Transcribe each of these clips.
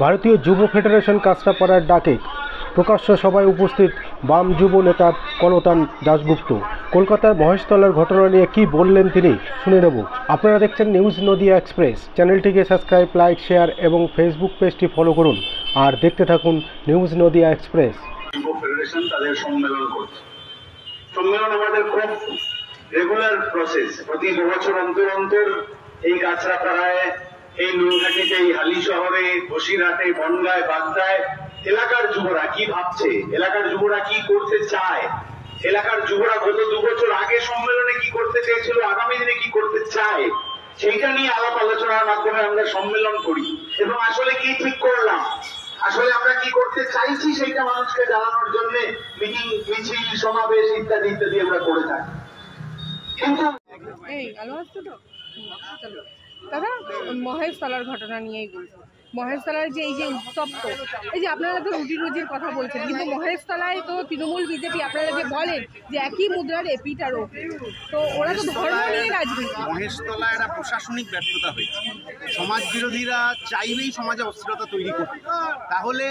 ভারতীয় যুব ফেডারেশন কাঁচরাপাড়ার ডাকে প্রকাশ্য সভায় উপস্থিত বাম যুব নেতা কলতান দাশগুপ্ত। কলকাতার মহেশতলার ঘটনা নিয়ে কি বললেন তিনি শুনে নেব। আপনারা দেখছেন নিউজ নদিয়া এক্সপ্রেস। চ্যানেলটিকে সাবস্ক্রাইব, লাইক, শেয়ার এবং ফেসবুক পেজটি ফলো করুন আর দেখতে থাকুন নিউজ নদিয়া এক্সপ্রেস। যুব ফেডারেশন তাদের সম্মেলন করছে। সম্মেলন আমাদের খুব রেগুলার প্রসেস। প্রতি 2 বছর অন্তর অন্তর এই কাঁচরাপাড়ায়, এই নুনঘাটিতে, এই হালি শহরে, বসিরহাটে, বনগাঁয়, বাগদায় এলাকার যুবরা কি ভাবছে, এলাকার যুবরা কি করতে চায়, এলাকার যুবরা গত 2 বছর আগে সম্মেলনে কি করতে চেয়েছিল, আগামী দিনে কি করতে চায়, সেইটা নিয়ে আলাপ আলোচনার মাধ্যমে আমরা সম্মেলন করি। এবং আসলে কি ঠিক করলাম, আসলে আমরা কি করতে চাইছি সেইটা মানুষকে জানানোর জন্য মিটিং, মিছিল, সমাবেশ ইত্যাদি ইত্যাদি আমরা করে থাকি। কিন্তু দাদা, মহেশতলার ঘটনা নিয়েই বলবো। মহেশতলার যে এই যে উত্তপ্ত, এই যে আপনারা তো রুটি রুজির কথা বলছেন, কিন্তু মহেশতলায় তো তৃণমূল বিজেপি আপনারা যে বলেন যে একই মুদ্রার এপিঠ আর ওপিঠ, তো ওরা তো ধর্ম নিয়ে রাজনীতি। মহেশতলায় একটা প্রশাসনিক ব্যর্থতা হয়েছে। সমাজ বিরোধীরা চাইবেই সমাজে অস্থিরতা তৈরি করতে, তাহলে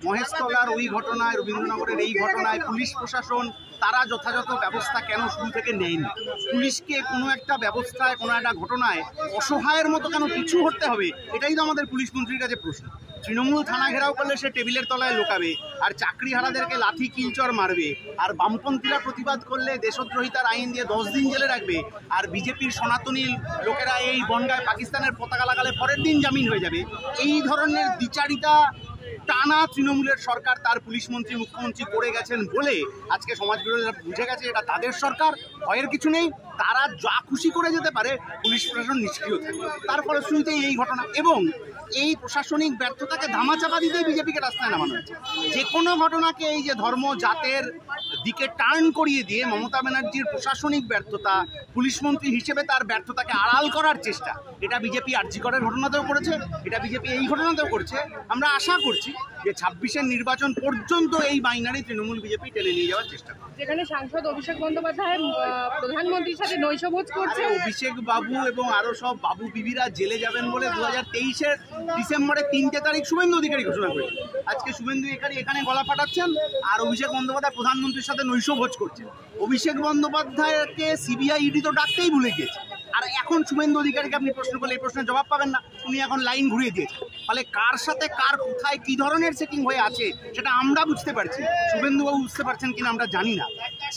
মহেশতলার ওই ঘটনায়, রবীন্দ্রনগরের এই ঘটনায় পুলিশ প্রশাসন তারা যথাযথ ব্যবস্থা কেন শুরু থেকে নেয়নি? পুলিশকে কোনো একটা ব্যবস্থায়, কোনো একটা ঘটনায় অসহায়ের মতো কেন পিছু হটতে হবে? এটাই তো আমাদের পুলিশ মন্ত্রীর কাছে প্রশ্ন। তৃণমূল থানা ঘেরাও করলে সে টেবিলের তলায় লোকাবে, আর চাকরিহারাদেরকে লাথি কিলচর মারবে, আর বামপন্থীরা প্রতিবাদ করলে দেশদ্রোহিতার আইন দিয়ে 10 দিন জেলে রাখবে, আর বিজেপির সনাতনী লোকেরা এই বনগাঁয় পাকিস্তানের পতাকা লাগালে পরের দিন জামিন হয়ে যাবে। এই ধরনের দ্বিচারিতা টানা তৃণমূলের সরকার, তার পুলিশ মন্ত্রী, মুখ্যমন্ত্রী করে গেছেন বলে আজকে সমাজ বিরোধীরা বুঝে গেছে এটা তাদের সরকার, ভয়ের কিছু নেই, তারা যা খুশি করে যেতে পারে, পুলিশ প্রশাসন নিষ্ক্রিয় থাকে। তার ফলশ্রুতিতেই এই ঘটনা। এবং এই প্রশাসনিক ব্যর্থতাকে ধামাচাপা দিতেই বিজেপিকে রাস্তায় নামানো হয়েছে। যে কোনো ঘটনাকে এই যে ধর্ম জাতের দিকে টার্ন করিয়ে দিয়ে মমতা ব্যানার্জির প্রশাসনিক ব্যর্থতা, পুলিশ মন্ত্রী হিসেবে তার ব্যর্থতাকে আড়াল করার চেষ্টা, এটা বিজেপি আরজি করের ঘটনাতেও করেছে, এটা বিজেপি এই ঘটনাতেও করছে। আমরা আশা করছি যে 26-এর নির্বাচন পর্যন্ত এই বাইনারি তৃণমূল বিজেপি টেনে নিয়ে যাওয়ার চেষ্টা করে। যেখানে সাংসদ অভিষেক বন্দ্যোপাধ্যায় প্রধানমন্ত্রীর সাথে নৈশভোজ করছে। অভিষেক বাবু এবং আরো সব বাবু বিবিরা জেলে যাবেন বলে 2023-এর ডিসেম্বরের 3 তারিখ শুভেন্দু অধিকারী ঘোষণা করেছে। আজকে শুভেন্দু অধিকারী এখানে গলা ফাটাচ্ছেন আর অভিষেক বন্দ্যোপাধ্যায় প্রধানমন্ত্রীর সাথে নৈশভোজ করছেন। অভিষেক বন্দ্যোপাধ্যায়কে সিবিআই ইডি তো ডাকতেই ভুলে গিয়েছে, আর এখন শুভেন্দু অধিকারীকে আপনি প্রশ্ন করলে এই প্রশ্নের জবাব পাবেন না। উনি এখন লাইন ঘুরিয়ে দিয়েছেন। ফলে কার সাথে কার কোথায় কি ধরনের সেটিং হয়ে আছে সেটা আমরা বুঝতে পারছি, শুভেন্দুবাবু বুঝতে পারছেন কিনা আমরা জানি না।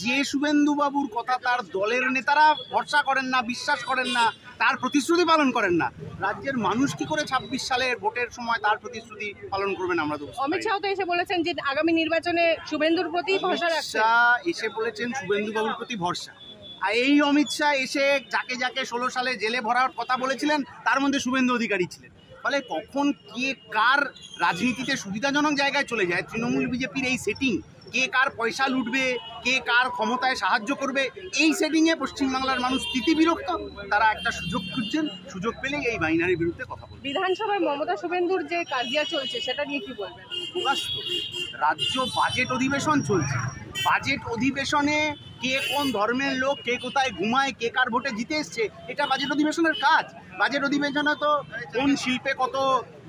যে শুভেন্দুবাবুর কথা তার দলের নেতারা ভরসা করেন না, বিশ্বাস করেন না, তার প্রতিশ্রুতি পালন করেন না, রাজ্যের মানুষ কি করে 26 সালের ভোটের সময় তার প্রতিশ্রুতি পালন করবেন? আমরা তো অমিত শাহ তো এসে বলেছেন যে আগামী নির্বাচনে শুভেন্দুর প্রতি ভরসা রাখছেন। এসে বলেছেন শুভেন্দুবাবুর প্রতি ভরসা। আর এই অমিত শাহ এসে যাকে যাকে 16 সালে জেলে ভরার কথা বলেছিলেন তার মধ্যে শুভেন্দু অধিকারী ছিলেন। ফলে কখন কে কার রাজনীতিতে সুবিধাজনক জায়গায় চলে যায়, তৃণমূল বিজেপির এই সেটিং, কে কার পয়সা লুটবে, কে কার ক্ষমতায় সাহায্য করবে, এই সেটিংয়ে পশ্চিমবাংলার মানুষ স্থিতিবিরক্ত। তারা একটা সুযোগ খুঁজছেন, সুযোগ পেলেই এই বাইনারির বিরুদ্ধে কথা বলবেন। বিধানসভায় মমতা শুভেন্দুর যে কাজিয়া চলছে সেটা নিয়ে কি বলবেন? রাজ্য বাজেট অধিবেশন চলছে, বাজেট অধিবেশনে কে কোন ধর্মের লোক, কে কোথায় ঘুমায়, কে কার ভোটে জিতে এসছে, এটা বাজেট অধিবেশনের কাজ। বাজেট অধিবেশনে তো কোন শিল্পে কত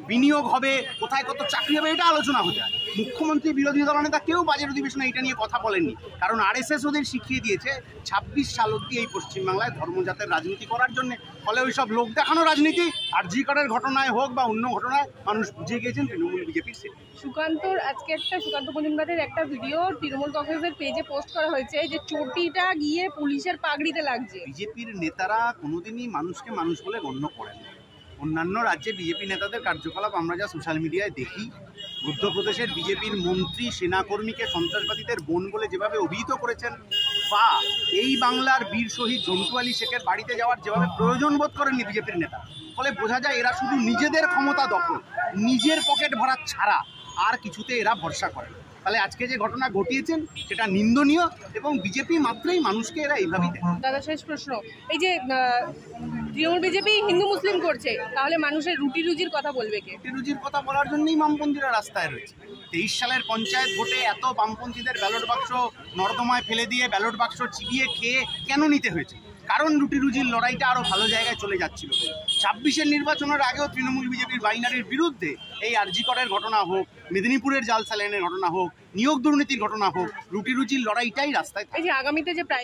বিনিয়োগ হবে, কোথায় কত চাকরি হবে, এটা আলোচনা হতে হয়। মুখ্যমন্ত্রী, বিরোধী দলনেতা কেউ বাজেট অধিবেশনে এটা নিয়ে কথা বলেননি, কারণ আরএসএস ওদের শিখিয়ে দিয়েছে 26 সাল অব্দি এই পশ্চিমবাংলায় ধর্মজাতের রাজনীতি করার জন্য। ফলে ওই সব লোক দেখানো রাজনীতি আরজি করের ঘটনায় হোক বা অন্য ঘটনায় মানুষ বুঝে গিয়েছেন তৃণমূল বিজেপির সেটি। সুকান্তর আজকে সুকান্ত মজুমদারের একটা ভিডিও তৃণমূল কংগ্রেসের পেজে পোস্ট করা হয়েছে যে চটিটা গিয়ে পুলিশের পাগড়িতে লাগছে। বিজেপির নেতারা কোনোদিনই মানুষকে মানুষ বলে গণ্য করেন না। অন্যান্য রাজ্যে বিজেপি নেতাদের কার্যকলাপ আমরা যা সোশ্যাল মিডিয়ায় দেখি, মধ্যপ্রদেশের বিজেপির মন্ত্রী সেনাকর্মীকে সন্ত্রাসবাদীদের বোন বলে যেভাবে অভিহিত করেছেন, বা এই বাংলার বীর শহীদ জন্টু আলী শেখের বাড়িতে যাওয়ার যেভাবে প্রয়োজন বোধ করেননি বিজেপির নেতা, ফলে বোঝা যায় এরা শুধু নিজেদের ক্ষমতা দখল, নিজের পকেট ভরা ছাড়া আর কিছুতে এরা ভরসা করে। তাহলে আজকে যে ঘটনা ঘটিয়েছেন সেটা নিন্দনীয়, এবং বিজেপি মাত্রই মানুষকে এরা এইভাবেই দেয়। দাদা, শেষ প্রশ্ন, এই যে তৃণমূল বিজেপি হিন্দু মুসলিম করছে, তাহলে মানুষের রুটি রুজির কথা বলবে কে? রুটি রুজির কথা বলার জন্যই বামপন্থীরা রাস্তায় রয়েছে। 23 সালের পঞ্চায়েত ভোটে এত বামপন্থীদের ব্যালট বাক্স নর্দমায় ফেলে দিয়ে ব্যালট বাক্স চিবিয়ে খেয়ে কেন নিতে হয়েছে? কারণ রুটি রুজির লড়াইটা আরও ভালো জায়গায় চলে যাচ্ছিল। 26-এর নির্বাচনের আগেও তৃণমূল বিজেপির বাইনারির বিরুদ্ধে এই আরজি করের ঘটনা হোক, মেদিনীপুরের জাল স্যালাইনের ঘটনা হোক, নিয়োগ দুর্নীতির ঘটনা হোক, রুটি রুজির লড়াইটাই রাস্তায়। এই যে আগামীতে যে